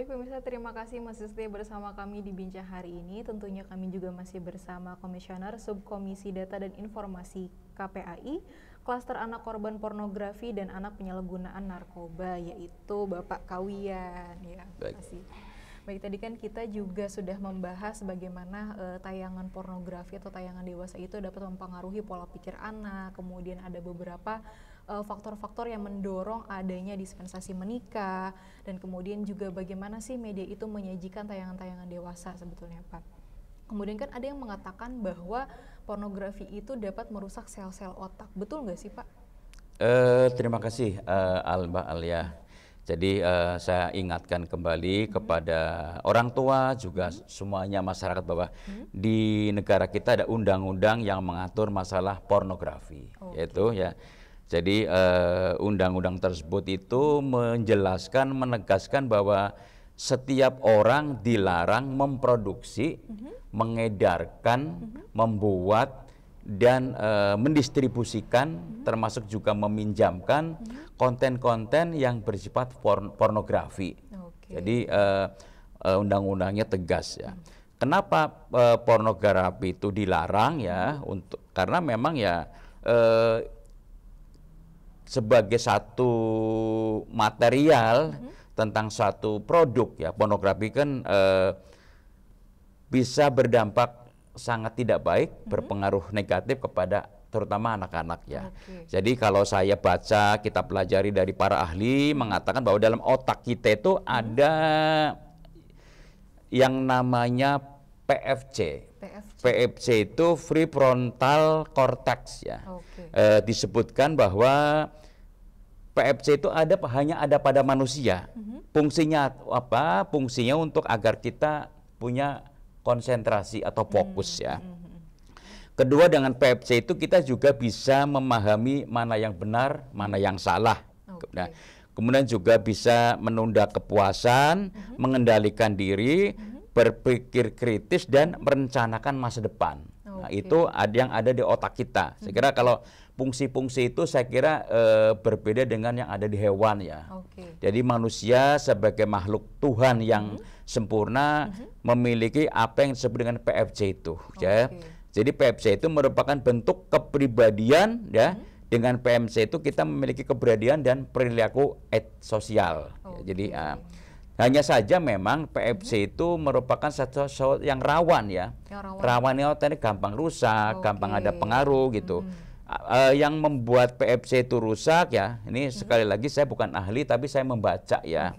pemirsa, terima kasih masih setia bersama kami di Bincang hari ini. Tentunya kami juga masih bersama Komisioner Subkomisi Data dan Informasi KPAI, Klaster Anak Korban Pornografi dan Anak Penyalahgunaan Narkoba, yaitu Bapak Kawian. Ya, terima kasih. Baik, tadi kan kita juga sudah membahas bagaimana tayangan pornografi atau tayangan dewasa itu dapat mempengaruhi pola pikir anak, kemudian ada beberapa faktor-faktor yang mendorong adanya dispensasi menikah, dan kemudian juga bagaimana sih media itu menyajikan tayangan-tayangan dewasa sebetulnya, Pak. Kemudian kan ada yang mengatakan bahwa pornografi itu dapat merusak sel-sel otak. Betul nggak sih, Pak? Terima kasih Mbak Alia. Jadi saya ingatkan kembali kepada orang tua juga semuanya masyarakat bahwa di negara kita ada undang-undang yang mengatur masalah pornografi, yaitu ya. Jadi undang-undang tersebut itu menjelaskan, menegaskan bahwa setiap orang dilarang memproduksi, mengedarkan, membuat dan mendistribusikan, termasuk juga meminjamkan konten-konten yang bersifat pornografi. Jadi undang-undangnya tegas ya. Kenapa pornografi itu dilarang ya? Karena memang ya sebagai satu material tentang suatu produk ya, pornografi kan bisa berdampak sangat tidak baik, berpengaruh negatif kepada terutama anak-anak ya. Jadi kalau saya baca, kita pelajari dari para ahli mengatakan bahwa dalam otak kita itu ada yang namanya PFC. PFC itu prefrontal cortex ya. Disebutkan bahwa PFC itu hanya ada pada manusia. Fungsinya apa? Fungsinya untuk agar kita punya konsentrasi atau fokus ya. Kedua, dengan PFC itu kita juga bisa memahami mana yang benar, mana yang salah. Nah, kemudian juga bisa menunda kepuasan, mengendalikan diri, berpikir kritis dan merencanakan masa depan. Nah, itu yang ada di otak kita. Saya kira kalau fungsi-fungsi itu saya kira berbeda dengan yang ada di hewan ya. Jadi manusia sebagai makhluk Tuhan yang sempurna memiliki apa yang disebut dengan PFC itu. Ya. Jadi PFC itu merupakan bentuk kepribadian ya. Dengan PMC itu kita memiliki kepribadian dan perilaku sosial. Ya, jadi hanya saja memang PFC itu merupakan sesuatu yang rawan ya. Rawannya tadi gampang rusak, gampang ada pengaruh gitu. Yang membuat PFC itu rusak ya, ini sekali lagi saya bukan ahli tapi saya membaca ya.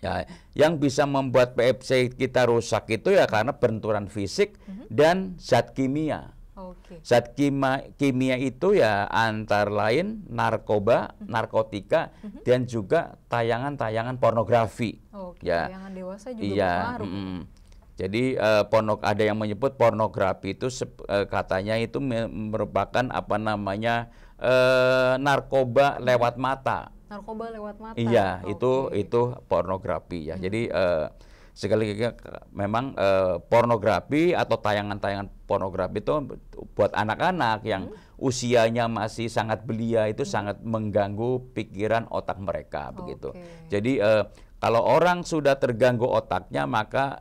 Ya, yang bisa membuat PFC kita rusak itu ya karena benturan fisik dan zat kimia. Zat kimia itu ya antara lain narkoba, narkotika dan juga tayangan-tayangan pornografi. Ya. Tayangan dewasa juga berpengaruh. Jadi ada yang menyebut pornografi itu katanya itu merupakan apa namanya narkoba lewat mata. Narkoba lewat mata. Iya, itu pornografi ya. Jadi sekali lagi memang pornografi atau tayangan-tayangan pornografi itu buat anak-anak yang usianya masih sangat belia itu sangat mengganggu pikiran otak mereka begitu. Jadi kalau orang sudah terganggu otaknya maka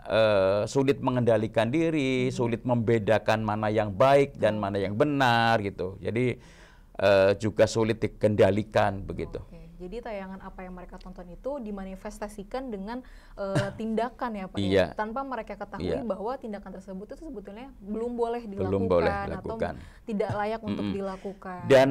sulit mengendalikan diri, sulit membedakan mana yang baik dan mana yang benar gitu. Jadi juga sulit dikendalikan begitu. Jadi tayangan apa yang mereka tonton itu dimanifestasikan dengan tindakan ya Pak ya, tanpa mereka ketahui bahwa tindakan tersebut itu sebetulnya belum boleh dilakukan, atau tidak layak untuk dilakukan. Dan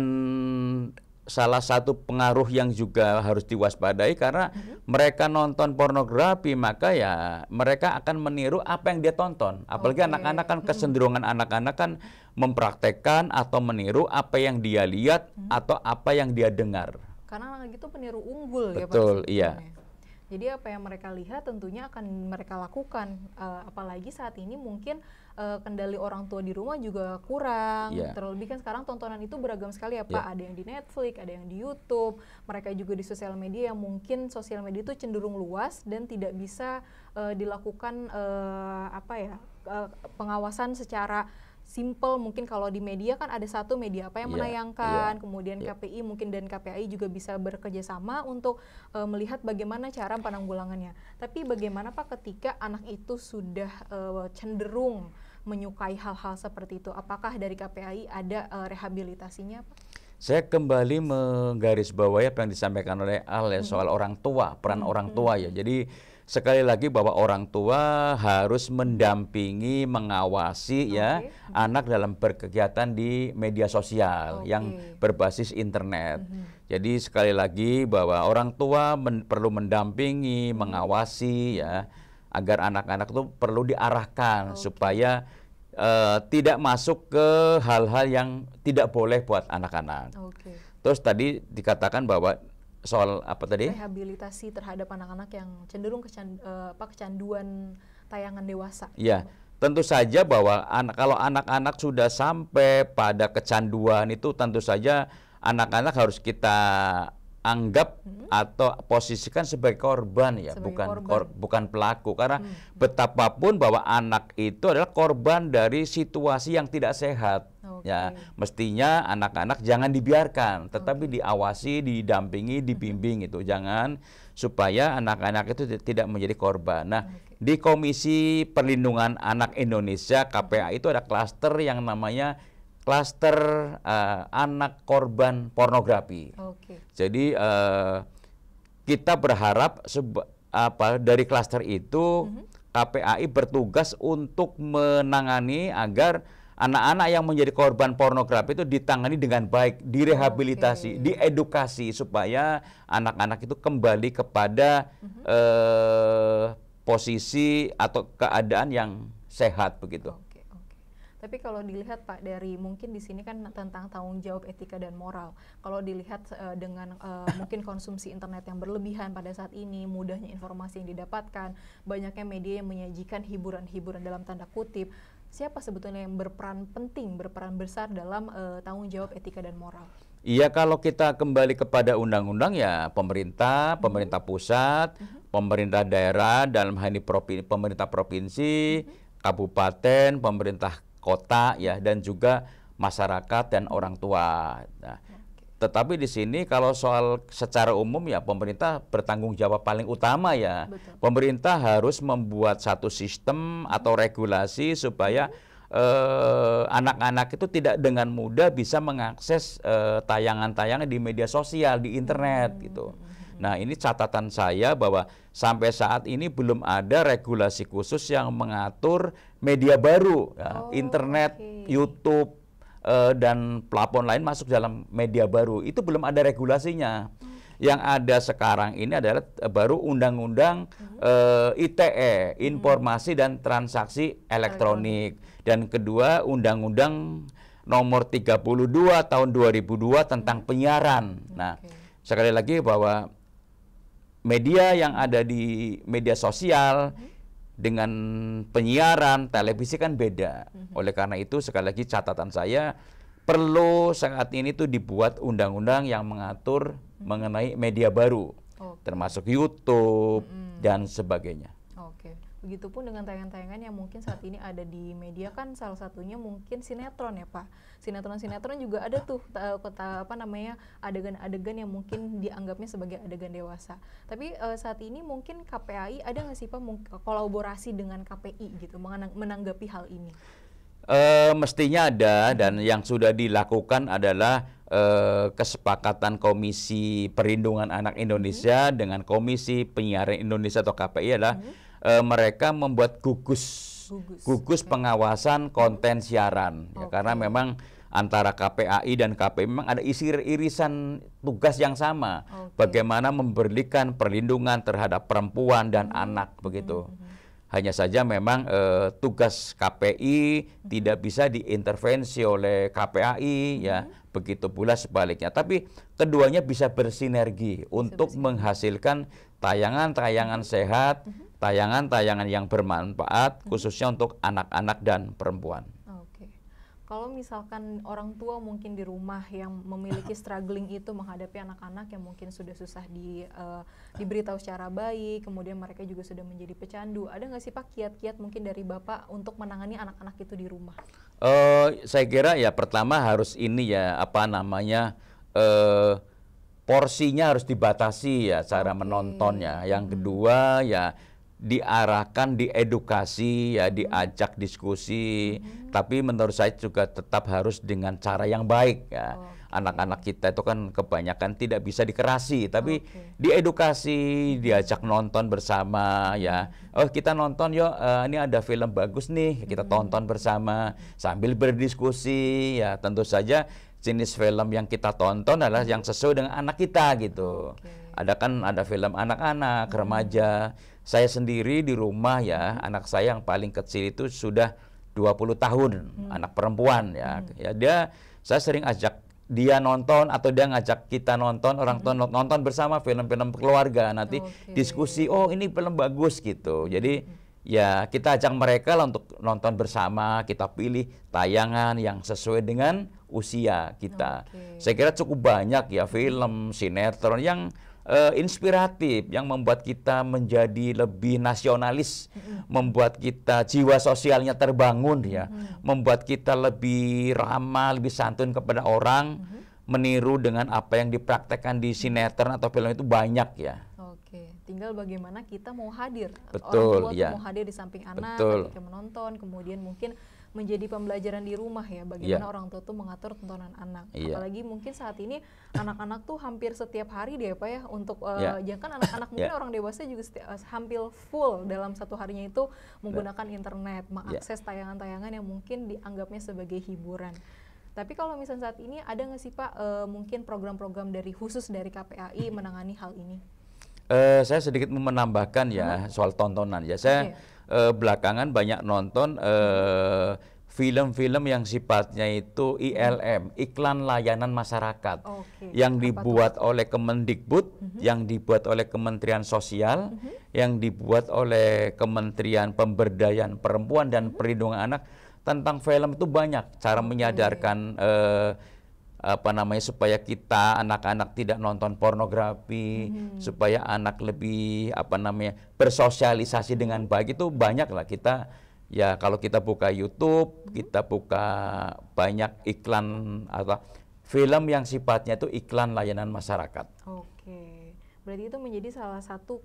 salah satu pengaruh yang juga harus diwaspadai karena mereka nonton pornografi maka ya mereka akan meniru apa yang dia tonton. Apalagi anak-anak kan kecenderungan anak-anak kan mempraktekkan atau meniru apa yang dia lihat atau apa yang dia dengar. Karena anak itu peniru unggul ya Pak. Betul, iya. Jadi apa yang mereka lihat tentunya akan mereka lakukan. Apalagi saat ini mungkin kendali orang tua di rumah juga kurang. Terlebih kan sekarang tontonan itu beragam sekali ya Pak. Ada yang di Netflix, ada yang di YouTube. Mereka juga di sosial media yang mungkin sosial media itu cenderung luas dan tidak bisa dilakukan pengawasan secara simple, mungkin kalau di media kan ada satu media apa yang menayangkan, kemudian KPI mungkin dan KPAI juga bisa bekerja sama untuk melihat bagaimana cara penanggulangannya. Tapi bagaimana Pak ketika anak itu sudah cenderung menyukai hal-hal seperti itu, apakah dari KPAI ada rehabilitasinya Pak? Saya kembali menggarisbawahi apa yang disampaikan oleh Al ya, soal orang tua, peran orang tua ya. Jadi sekali lagi bahwa orang tua harus mendampingi, mengawasi ya anak dalam berkegiatan di media sosial yang berbasis internet. Jadi sekali lagi bahwa orang tua perlu mendampingi, mengawasi ya, agar anak-anak itu perlu diarahkan supaya tidak masuk ke hal-hal yang tidak boleh buat anak-anak. Terus tadi dikatakan bahwa soal apa tadi? Rehabilitasi terhadap anak-anak yang cenderung kecanduan tayangan dewasa. Ya, tentu saja bahwa kalau anak-anak sudah sampai pada kecanduan itu tentu saja anak-anak harus kita anggap atau posisikan sebagai korban ya, bukan pelaku, karena betapapun bahwa anak itu adalah korban dari situasi yang tidak sehat. Ya, mestinya anak-anak jangan dibiarkan, tetapi diawasi, didampingi, dibimbing itu, jangan supaya anak-anak itu tidak menjadi korban. Nah, di Komisi Perlindungan Anak Indonesia KPAI itu ada klaster yang namanya klaster anak korban pornografi. Jadi kita berharap dari klaster itu KPAI bertugas untuk menangani agar anak-anak yang menjadi korban pornografi itu ditangani dengan baik, direhabilitasi, diedukasi supaya anak-anak itu kembali kepada posisi atau keadaan yang sehat begitu. Tapi kalau dilihat Pak, dari mungkin di sini kan tentang tanggung jawab etika dan moral. Kalau dilihat dengan mungkin konsumsi internet yang berlebihan pada saat ini, mudahnya informasi yang didapatkan, banyaknya media yang menyajikan hiburan-hiburan dalam tanda kutip, siapa sebetulnya yang berperan besar dalam tanggung jawab etika dan moral? Iya, kalau kita kembali kepada undang-undang ya pemerintah pusat, pemerintah daerah, dalam hal ini pemerintah provinsi, kabupaten, pemerintah kota ya, dan juga masyarakat dan orang tua. Nah, tetapi di sini kalau soal secara umum ya pemerintah bertanggung jawab paling utama ya. Pemerintah harus membuat satu sistem atau regulasi supaya anak-anak itu tidak dengan mudah bisa mengakses tayangan-tayangan di media sosial, di internet gitu. Nah, ini catatan saya bahwa sampai saat ini belum ada regulasi khusus yang mengatur media baru, ya, internet, YouTube, dan platform lain masuk dalam media baru. Itu belum ada regulasinya. Yang ada sekarang ini adalah baru undang-undang ITE, Informasi dan Transaksi Elektronik. Dan kedua, undang-undang nomor 32 tahun 2002 tentang penyiaran. Nah, sekali lagi bahwa media yang ada di media sosial dengan penyiaran televisi kan beda. Oleh karena itu sekali lagi catatan saya perlu saat ini tuh dibuat undang-undang yang mengatur mengenai media baru, termasuk YouTube dan sebagainya. Begitupun dengan tayangan-tayangan yang mungkin saat ini ada di media, kan salah satunya mungkin sinetron ya Pak. Sinetron juga ada tuh adegan-adegan yang mungkin dianggapnya sebagai adegan dewasa. Tapi saat ini mungkin KPAI ada nggak sih Pak kolaborasi dengan KPI gitu menanggapi hal ini? Mestinya ada, dan yang sudah dilakukan adalah kesepakatan Komisi Perlindungan Anak Indonesia dengan Komisi Penyiaran Indonesia atau KPI adalah mereka membuat gugus pengawasan konten siaran ya, karena memang antara KPAI dan KPI memang ada irisan tugas yang sama, bagaimana memberikan perlindungan terhadap perempuan dan anak begitu. Hanya saja memang tugas KPI tidak bisa diintervensi oleh KPAI ya, begitu pula sebaliknya. Tapi keduanya bisa bersinergi untuk menghasilkan tayangan-tayangan sehat, tayangan-tayangan yang bermanfaat khususnya untuk anak-anak dan perempuan. Kalau misalkan orang tua mungkin di rumah yang memiliki struggling itu menghadapi anak-anak yang mungkin sudah susah diberitahu secara baik, kemudian mereka juga sudah menjadi pecandu, ada nggak sih Pak kiat-kiat mungkin dari Bapak untuk menangani anak-anak itu di rumah? Saya kira ya pertama harus ini ya apa namanya porsinya harus dibatasi ya cara menontonnya. Yang kedua ya diarahkan, diedukasi, ya diajak diskusi. Tapi menurut saya juga tetap harus dengan cara yang baik ya. Anak-anak kita itu kan kebanyakan tidak bisa dikerasi, tapi diedukasi, diajak nonton bersama ya. Oh kita nonton yuk, ini ada film bagus nih, kita tonton bersama sambil berdiskusi ya. Tentu saja jenis film yang kita tonton adalah yang sesuai dengan anak kita gitu. Ada film anak-anak, remaja. Saya sendiri di rumah ya, anak saya yang paling kecil itu sudah 20 tahun, anak perempuan ya. Saya sering ajak dia nonton atau dia ngajak kita nonton, orang tua nonton bersama film-film keluarga. Nanti diskusi, oh ini film bagus gitu. Jadi ya kita ajak mereka lah untuk nonton bersama, kita pilih tayangan yang sesuai dengan usia kita. Saya kira cukup banyak ya film, sinetron yang inspiratif, yang membuat kita menjadi lebih nasionalis, membuat kita jiwa sosialnya terbangun ya, membuat kita lebih ramah, lebih santun kepada orang, meniru dengan apa yang dipraktekkan di sinetron atau film itu banyak ya. Oke, tinggal bagaimana kita mau hadir. Betul, orang tua ya. mau hadir di samping anak ketika menonton, kemudian mungkin menjadi pembelajaran di rumah ya, bagaimana orang tua tuh mengatur tontonan anak. Apalagi mungkin saat ini anak-anak tuh hampir setiap hari deh Pak ya, untuk jangan anak-anak mungkin orang dewasa juga hampir full dalam satu harinya itu menggunakan internet, mengakses tayangan-tayangan yang mungkin dianggapnya sebagai hiburan. Tapi kalau misalnya saat ini ada nggak sih Pak mungkin program-program khusus dari KPAI menangani hal ini? Saya sedikit menambahkan ya soal tontonan ya. Saya belakangan banyak nonton film-film yang sifatnya itu ILM, iklan layanan masyarakat, yang dibuat oleh Kemendikbud, yang dibuat oleh Kementerian Sosial, yang dibuat oleh Kementerian Pemberdayaan Perempuan dan Perlindungan Anak. Tentang film itu banyak cara menyadarkan supaya kita anak-anak tidak nonton pornografi, supaya anak lebih bersosialisasi dengan baik. Itu banyak lah kita ya, kalau kita buka YouTube, kita buka banyak iklan atau film yang sifatnya itu iklan layanan masyarakat. Berarti itu menjadi salah satu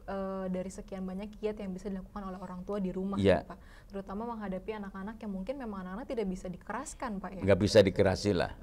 dari sekian banyak kiat yang bisa dilakukan oleh orang tua di rumah ya Pak, terutama menghadapi anak-anak yang mungkin memang anak-anak tidak bisa dikeraskan Pak ya. Nggak bisa dikerasi lah.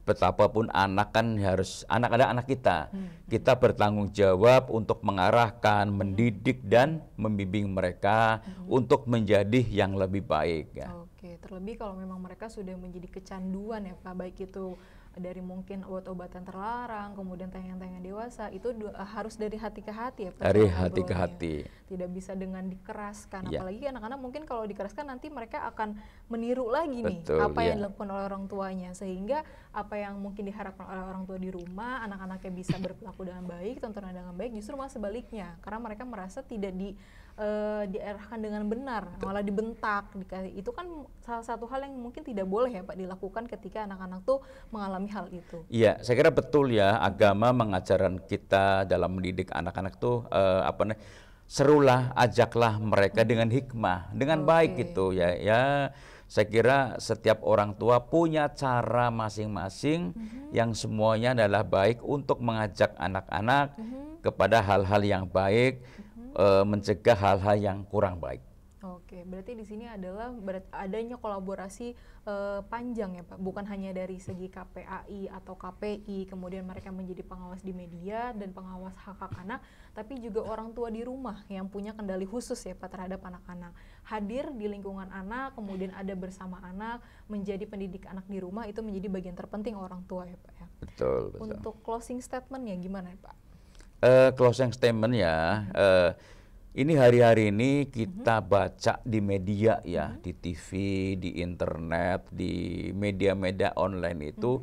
Betapapun anak kan harus, ada anak kita, kita bertanggung jawab untuk mengarahkan, mendidik dan membimbing mereka untuk menjadi yang lebih baik ya. Terlebih kalau memang mereka sudah menjadi kecanduan ya Pak, baik itu dari mungkin obat-obatan terlarang, kemudian tayangan-tayangan dewasa, itu harus dari hati ke hati ya Pak. Dari hati ke hati. Tidak bisa dengan dikeraskan, apalagi anak-anak mungkin kalau dikeraskan nanti mereka akan meniru lagi nih apa yang dilakukan oleh orang tuanya, sehingga apa yang mungkin diharapkan oleh orang tua di rumah, anak-anaknya bisa berperilaku dengan baik, tontonan dengan baik, justru malah sebaliknya, karena mereka merasa tidak diarahkan dengan benar, malah dibentak. Itu kan salah satu hal yang mungkin tidak boleh ya Pak dilakukan ketika anak-anak tuh mengalami hal itu. Iya, saya kira betul ya, agama mengajarkan kita dalam mendidik anak-anak tuh serulah, ajaklah mereka dengan hikmah, dengan baik gitu ya. Saya kira setiap orang tua punya cara masing-masing yang semuanya adalah baik untuk mengajak anak-anak kepada hal-hal yang baik, mencegah hal-hal yang kurang baik. Berarti di sini adalah adanya kolaborasi panjang ya Pak, bukan hanya dari segi KPAI atau KPI, kemudian mereka menjadi pengawas di media dan pengawas hak-hak anak, tapi juga orang tua di rumah yang punya kendali khusus ya Pak terhadap anak-anak. Hadir di lingkungan anak, kemudian ada bersama anak, menjadi pendidik anak di rumah, itu menjadi bagian terpenting orang tua ya Pak ya. Betul. Untuk closing statement-nya gimana ya Pak? Closing statement ya, ini hari-hari ini kita baca di media ya, di TV, di internet, di media-media online itu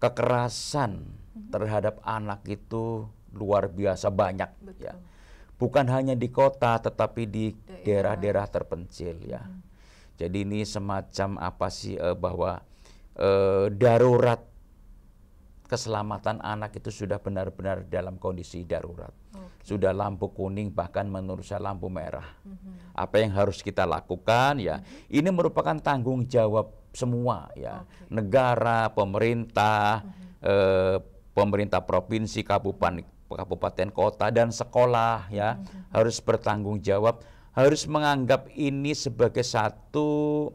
kekerasan terhadap anak itu luar biasa banyak ya. Bukan hanya di kota tetapi di daerah-daerah terpencil ya. Jadi ini semacam bahwa darurat keselamatan anak itu sudah benar-benar dalam kondisi darurat. Sudah lampu kuning, bahkan menurut saya lampu merah. Apa yang harus kita lakukan ya? Ini merupakan tanggung jawab semua ya. Negara, pemerintah, pemerintah provinsi, kabupaten, kota, dan sekolah ya harus bertanggung jawab, harus menganggap ini sebagai satu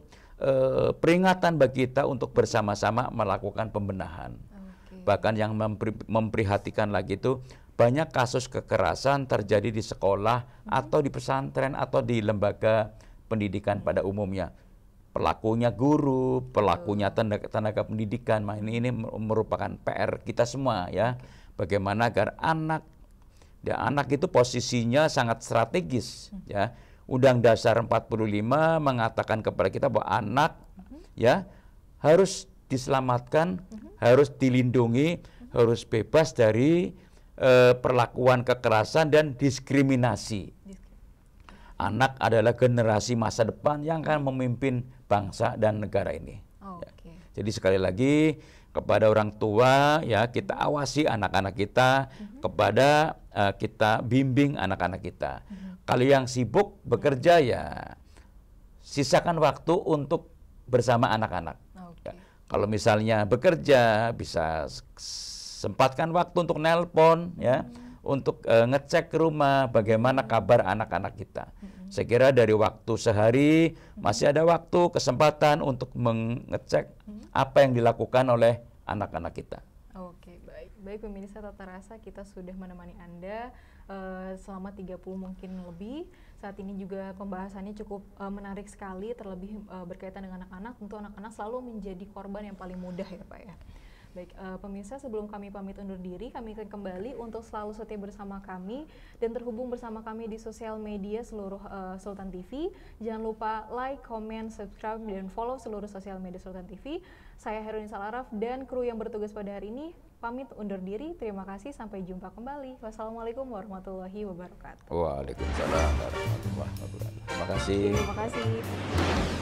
peringatan bagi kita untuk bersama-sama melakukan pembenahan. Bahkan yang memprihatinkan lagi itu banyak kasus kekerasan terjadi di sekolah atau di pesantren atau di lembaga pendidikan pada umumnya. Pelakunya guru, pelakunya tenaga pendidikan. Nah, ini merupakan PR kita semua ya. Bagaimana agar anak itu posisinya sangat strategis ya. Undang Dasar 45 mengatakan kepada kita bahwa anak ya harus diselamatkan, harus dilindungi, harus bebas dari perlakuan kekerasan dan diskriminasi. Anak adalah generasi masa depan yang akan memimpin bangsa dan negara ini. Ya. Jadi sekali lagi kepada orang tua ya, kita awasi anak-anak kita, kepada kita bimbing anak-anak kita. Kalau yang sibuk bekerja ya sisakan waktu untuk bersama anak-anak. Ya. Kalau misalnya bekerja bisa sempatkan waktu untuk nelpon ya, untuk ngecek ke rumah bagaimana kabar anak-anak kita. Saya kira dari waktu sehari masih ada waktu, kesempatan untuk mengecek apa yang dilakukan oleh anak-anak kita. Oke, baik pemirsa Tata Rasa, kita sudah menemani Anda selama 30 mungkin lebih. Saat ini juga pembahasannya cukup menarik sekali, terlebih berkaitan dengan anak-anak. Tentu anak-anak selalu menjadi korban yang paling mudah ya Pak ya. Baik, pemirsa, sebelum kami pamit undur diri, kami akan kembali untuk selalu setia bersama kami dan terhubung bersama kami di sosial media seluruh Sultan TV. Jangan lupa like, comment, subscribe, dan follow seluruh sosial media Sultan TV. Saya Herunisa Araf dan kru yang bertugas pada hari ini pamit undur diri. Terima kasih, sampai jumpa kembali. Wassalamualaikum warahmatullahi wabarakatuh. Waalaikumsalam warahmatullahi wabarakatuh. Terima kasih. Terima kasih.